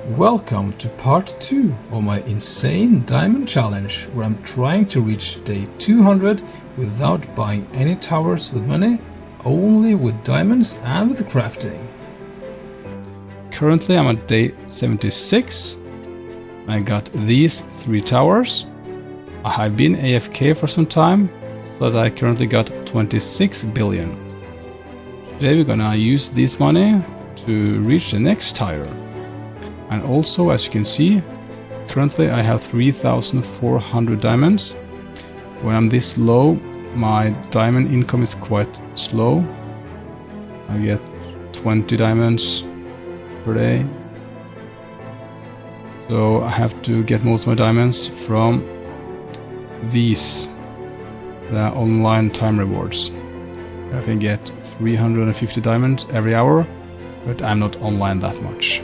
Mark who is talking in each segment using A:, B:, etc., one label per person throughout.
A: Welcome to part 2 of my insane diamond challenge, where I'm trying to reach day 200 without buying any towers with money, only with diamonds and with crafting. Currently I'm at day 76. I got these 3 towers. I have been AFK for some time, so that I currently got 26 billion. Today we're gonna use this money to reach the next tier. And also, as you can see, currently I have 3,400 diamonds. When I'm this low, my diamond income is quite slow. I get 20 diamonds per day. So I have to get most of my diamonds from these, the online time rewards. I can get 350 diamonds every hour, but I'm not online that much.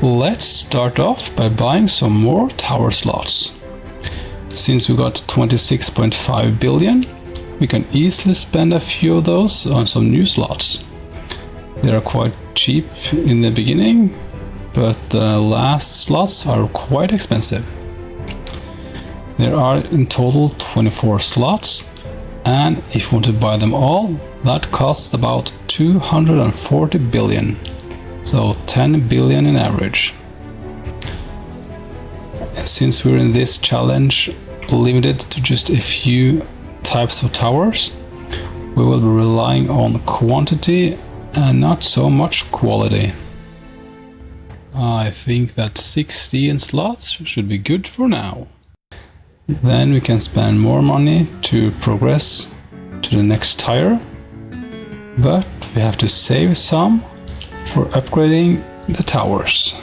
A: Let's start off by buying some more tower slots. Since we got 26.5 billion, we can easily spend a few of those on some new slots. They are quite cheap in the beginning, but the last slots are quite expensive. There are in total 24 slots, and if you want to buy them all, that costs about 240 billion. So 10 billion in average. Since we're in this challenge limited to just a few types of towers, we will be relying on quantity and not so much quality. I think that 16 slots should be good for now. Then we can spend more money to progress to the next tier, but we have to save some for upgrading the towers.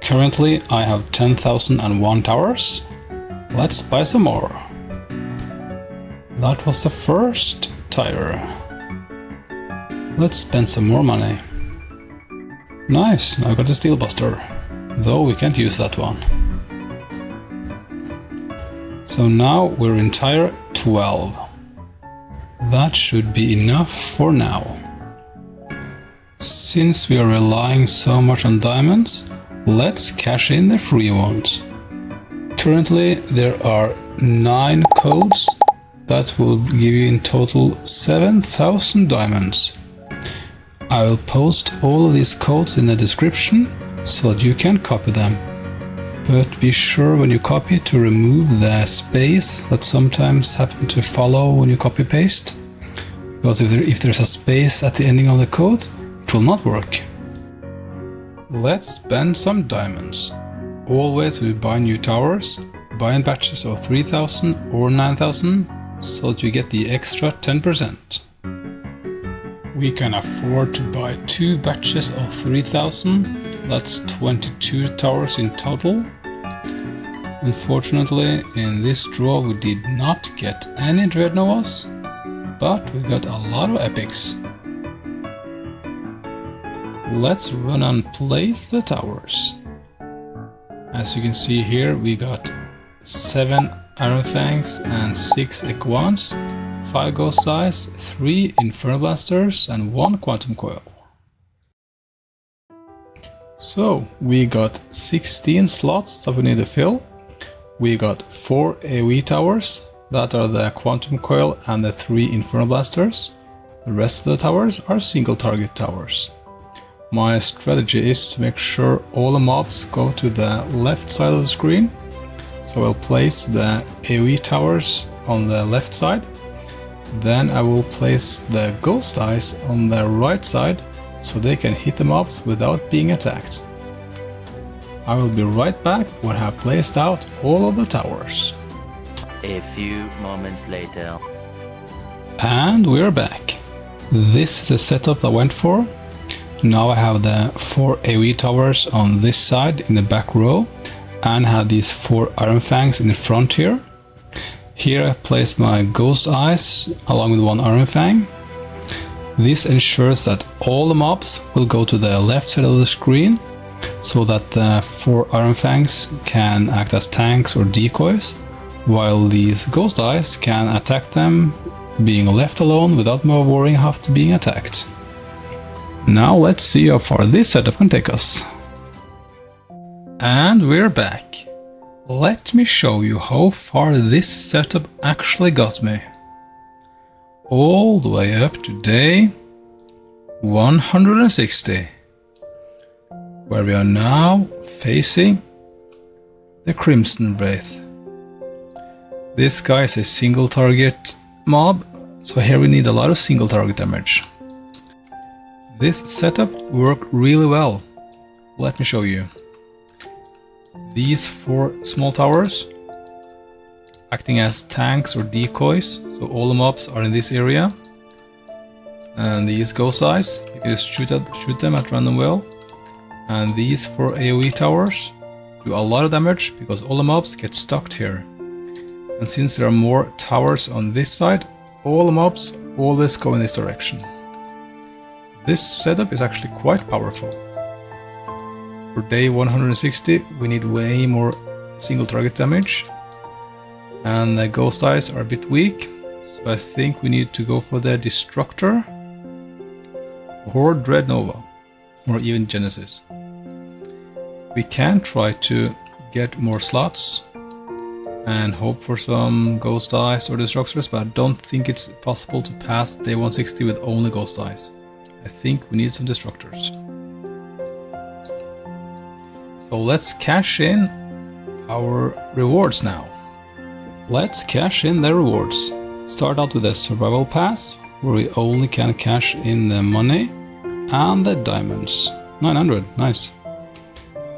A: Currently I have 10,001 towers. Let's buy some more. That was the first tier. Let's spend some more money. Nice, now I got the Steel Buster, though we can't use that one. So now we're in tier 12. That should be enough for now. Since we are relying so much on diamonds, let's cash in the free ones. Currently there are 9 codes that will give you in total 7,000 diamonds. I will post all of these codes in the description so that you can copy them. But be sure when you copy to remove the space that sometimes happen to follow when you copy paste. Because if there's a space at the ending of the code, it will not work. Let's spend some diamonds. Always when you buy new towers, buy in batches of 3,000 or 9,000 so that you get the extra 10%. We can afford to buy 2 batches of 3,000, that's 22 towers in total. Unfortunately, in this draw we did not get any Dreadnovas, but we got a lot of epics. Let's run and place the towers. As you can see here, we got 7 Iron Fangs and 6 Equans, 5 Ghost Eyes, 3 Inferno Blasters and 1 Quantum Coil. So we got 16 slots that we need to fill. We got 4 AoE towers, that are the Quantum Coil and the 3 Inferno Blasters. The rest of the towers are single target towers. My strategy is to make sure all the mobs go to the left side of the screen. So I'll place the AoE towers on the left side. Then I will place the Ghost Eyes on the right side so they can hit the mobs without being attacked. I will be right back when I have placed out all of the towers.
B: A few moments later.
A: And we're back. This is the setup I went for. Now I have the 4 AoE towers on this side in the back row and have these 4 Iron Fangs in the front here. Here I place my Ghost Eyes along with 1 Iron Fang. This ensures that all the mobs will go to the left side of the screen so that the 4 Iron Fangs can act as tanks or decoys, while these Ghost Eyes can attack them, being left alone without more worrying after being attacked. Now let's see how far this setup can take us. And we're back. Let me show you how far this setup actually got me. All the way up to day 160, where we are now facing the Crimson Wraith. This guy is a single target mob, so here we need a lot of single target damage. This setup worked really well. Let me show you. These 4 small towers acting as tanks or decoys, so all the mobs are in this area. And these ghost eyes, you can just shoot them at random will. And these 4 AoE towers do a lot of damage because all the mobs get stuck here. And since there are more towers on this side, all the mobs always go in this direction. This setup is actually quite powerful. For day 160 we need way more single target damage, and the ghost eyes are a bit weak, so I think we need to go for the Destructor or Dreadnova, or even Genesis. We can try to get more slots and hope for some ghost eyes or Destructors, but I don't think it's possible to pass day 160 with only ghost eyes. I think we need some Destructors. So let's cash in our rewards now. Let's cash in the rewards. Start out with a survival pass, where we only can cash in the money and the diamonds. 900, nice.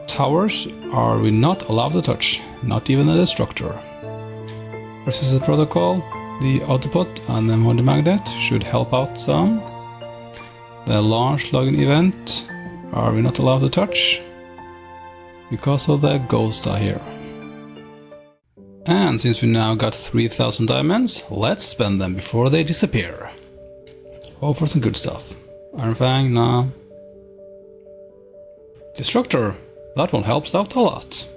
A: Towers are we not allowed to touch, not even the Destructor. Versus the Protocol, the Autopot and the Moody Magnet should help out some. The launch login event are we not allowed to touch because of the ghost eye here. And since we now got 3000 diamonds, let's spend them before they disappear. Hope for some good stuff. Iron Fang, nah. Destructor, that one helps out a lot.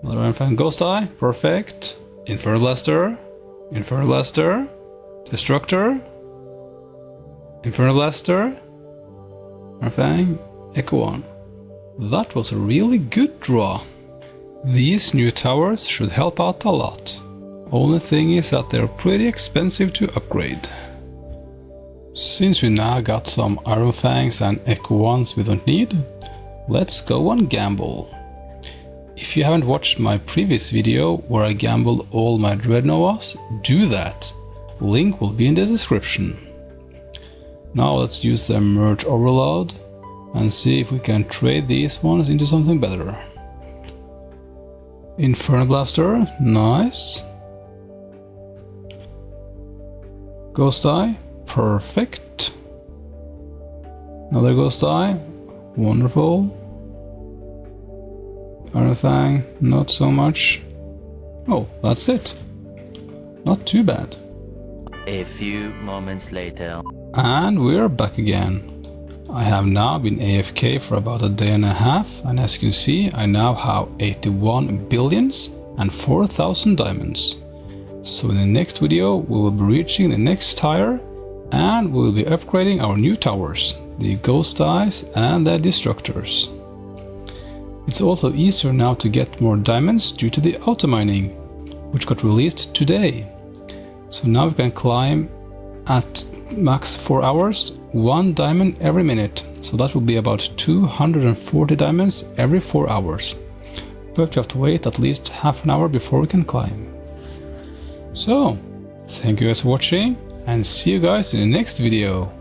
A: Another Iron Fang, Ghost Eye, perfect. Inferno Blaster, Inferno Blaster, Destructor, Inferno Blaster, Iron Fang, Echo 1. That was a really good draw. These new towers should help out a lot. Only thing is that they're pretty expensive to upgrade. Since we now got some Iron Fangs and Echo 1s we don't need, let's go and gamble. If you haven't watched my previous video where I gambled all my Dreadnovas, do that. Link will be in the description. Now let's use the Merge Overload and see if we can trade these ones into something better. Inferno Blaster, nice. Ghost Eye, perfect. Another Ghost Eye, wonderful. Iron Fang, not so much. Oh, that's it. Not too bad.
B: A few moments later.
A: And we're back again. I have now been AFK for about a day and a half, and as you can see, I now have 81 billions and 4,000 diamonds. So in the next video we will be reaching the next tier, and we will be upgrading our new towers, the Ghost Eyes and the Destructors. It's also easier now to get more diamonds due to the auto mining, which got released today. So now we can climb at max 4 hours, 1 diamond every minute. So that will be about 240 diamonds every 4 hours. But you have to wait at least half an hour before we can climb. So, thank you guys for watching, and see you guys in the next video.